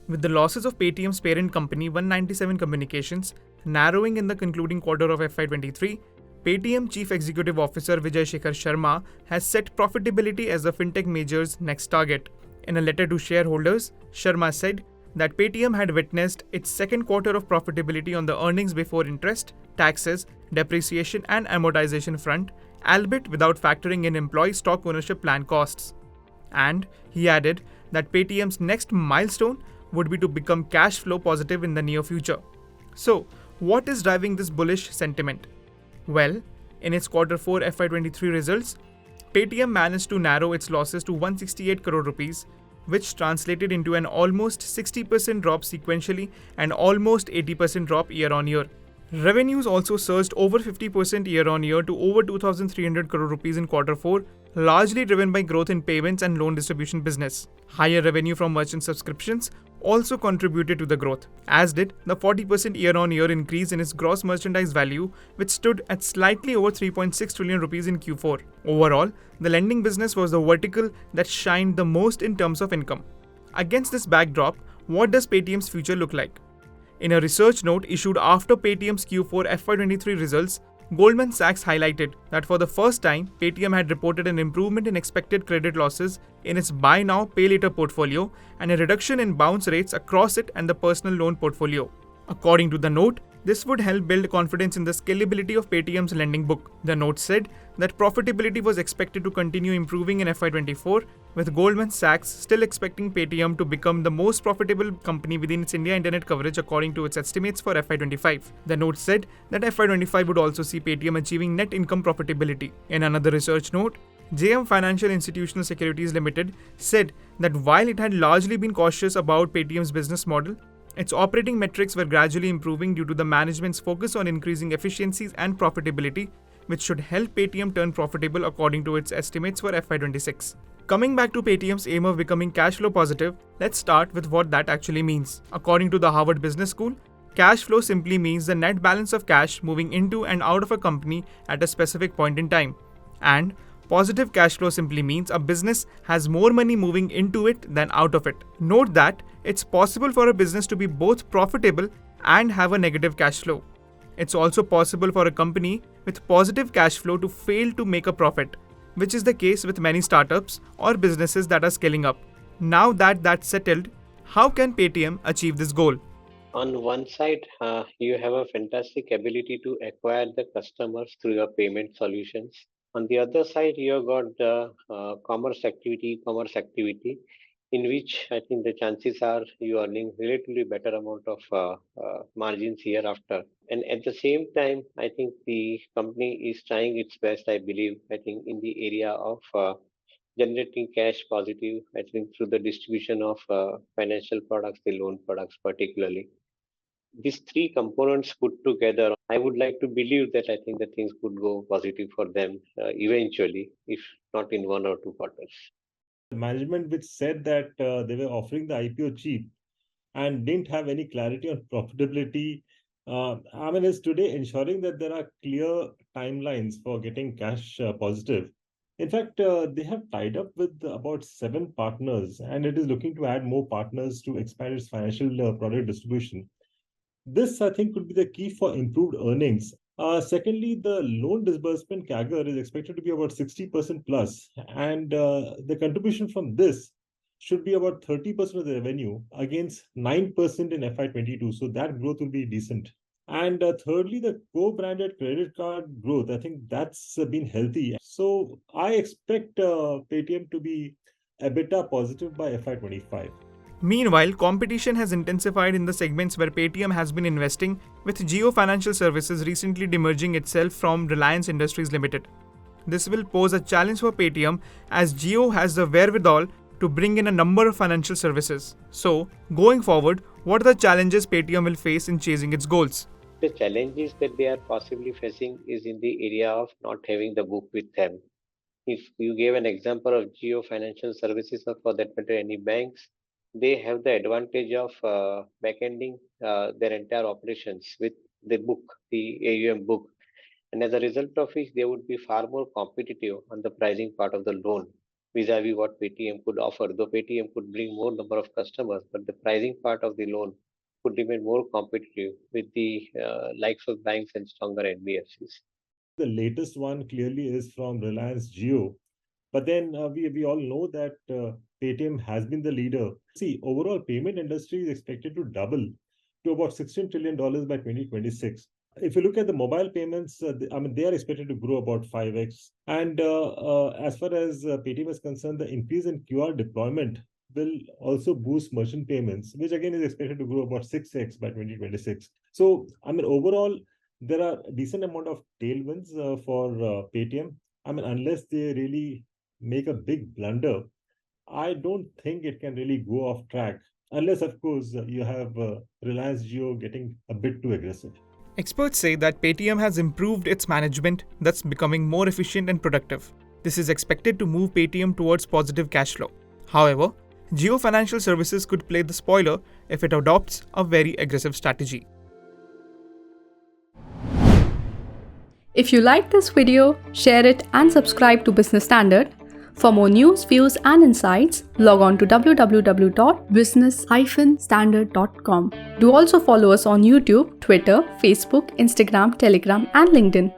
With the losses of Paytm's parent company 197 Communications narrowing in the concluding quarter of FY23, Paytm Chief Executive Officer Vijay Shekhar Sharma has set profitability as the fintech major's next target. In a letter to shareholders, Sharma said that Paytm had witnessed its second quarter of profitability on the earnings before interest, taxes, depreciation and amortization front, albeit without factoring in employee stock ownership plan costs. And he added that Paytm's next milestone would be to become cash flow positive in the near future. So, what is driving this bullish sentiment? Well, in its quarter 4 FY23 results, Paytm managed to narrow its losses to 168 crore rupees, which translated into an almost 60% drop sequentially and almost 80% drop year on year. Revenues also surged over 50% year on year to over 2,300 crore rupees in quarter 4, largely driven by growth in payments and loan distribution business. Higher revenue from merchant subscriptions also contributed to the growth, as did the 40% year on year increase in its gross merchandise value, which stood at slightly over 3.6 trillion rupees in Q4. Overall, the lending business was the vertical that shined the most in terms of income. Against this backdrop, what does Paytm's future look like? In a research note issued after Paytm's Q4 FY23 results, Goldman Sachs highlighted that for the first time, Paytm had reported an improvement in expected credit losses in its buy now, pay later portfolio and a reduction in bounce rates across it and the personal loan portfolio. According to the note, this would help build confidence in the scalability of Paytm's lending book. The note said that profitability was expected to continue improving in FY24, with Goldman Sachs still expecting Paytm to become the most profitable company within its India internet coverage according to its estimates for FY25. The note said that FY25 would also see Paytm achieving net income profitability. In another research note, JM Financial Institutional Securities Limited said that while it had largely been cautious about Paytm's business model, its operating metrics were gradually improving due to the management's focus on increasing efficiencies and profitability, which should help Paytm turn profitable according to its estimates for FY26. Coming back to Paytm's aim of becoming cash flow positive, let's start with what that actually means. According to the Harvard Business School, cash flow simply means the net balance of cash moving into and out of a company at a specific point in time. And positive cash flow simply means a business has more money moving into it than out of it. Note that it's possible for a business to be both profitable and have a negative cash flow. It's also possible for a company with positive cash flow to fail to make a profit, which is the case with many startups or businesses that are scaling up. Now that that's settled, how can Paytm achieve this goal? On one side, you have a fantastic ability to acquire the customers through your payment solutions. On the other side, you have got the commerce activity, in which I think the chances are you are earning relatively better amount of margins hereafter. And at the same time, I think the company is trying its best, I believe, I think in the area of generating cash positive, I think through the distribution of financial products, the loan products particularly. These three components put together, I would like to believe that I think that things could go positive for them eventually, if not in 1 or 2 quarters. The management which said that they were offering the IPO cheap and didn't have any clarity on profitability. I mean, is today ensuring that there are clear timelines for getting cash positive. In fact, they have tied up with about 7 partners, and it is looking to add more partners to expand its financial product distribution. This, I think, could be the key for improved earnings. Secondly, the loan disbursement CAGR is expected to be about 60% plus, and the contribution from this should be about 30% of the revenue against 9% in FY22. So that growth will be decent. And thirdly, the co-branded credit card growth, I think that's been healthy. So I expect Paytm to be EBITDA positive by FY25. Meanwhile, competition has intensified in the segments where Paytm has been investing, with Jio Financial Services recently demerging itself from Reliance Industries Limited. This will pose a challenge for Paytm as Jio has the wherewithal to bring in a number of financial services. So, going forward, what are the challenges Paytm will face in chasing its goals? The challenges that they are possibly facing is in the area of not having the book with them. If you gave an example of Geo Financial Services or for that matter any banks, they have the advantage of backending their entire operations with the book, the AUM book. And as a result of which, they would be far more competitive on the pricing part of the loan. vis-a-vis what Paytm could offer. Though Paytm could bring more number of customers, but the pricing part of the loan could remain more competitive with the likes of banks and stronger NBFCs. The latest one clearly is from Reliance Jio. But then we all know that Paytm has been the leader. See, overall payment industry is expected to double to about $16 trillion by 2026. If you look at the mobile payments, they are expected to grow about 5x. And as far as Paytm is concerned, the increase in QR deployment will also boost merchant payments, which again is expected to grow about 6x by 2026. So, overall, there are a decent amount of tailwinds for Paytm. Unless they really make a big blunder, I don't think it can really go off track. Unless, of course, you have Reliance Jio getting a bit too aggressive. Experts say that Paytm has improved its management, thus becoming more efficient and productive. This is expected to move Paytm towards positive cash flow. However, Jio Financial Services could play the spoiler if it adopts a very aggressive strategy. If you like this video, share it and subscribe to Business Standard. For more news, views and insights, log on to www.business-standard.com. Do also follow us on YouTube, Twitter, Facebook, Instagram, Telegram and LinkedIn.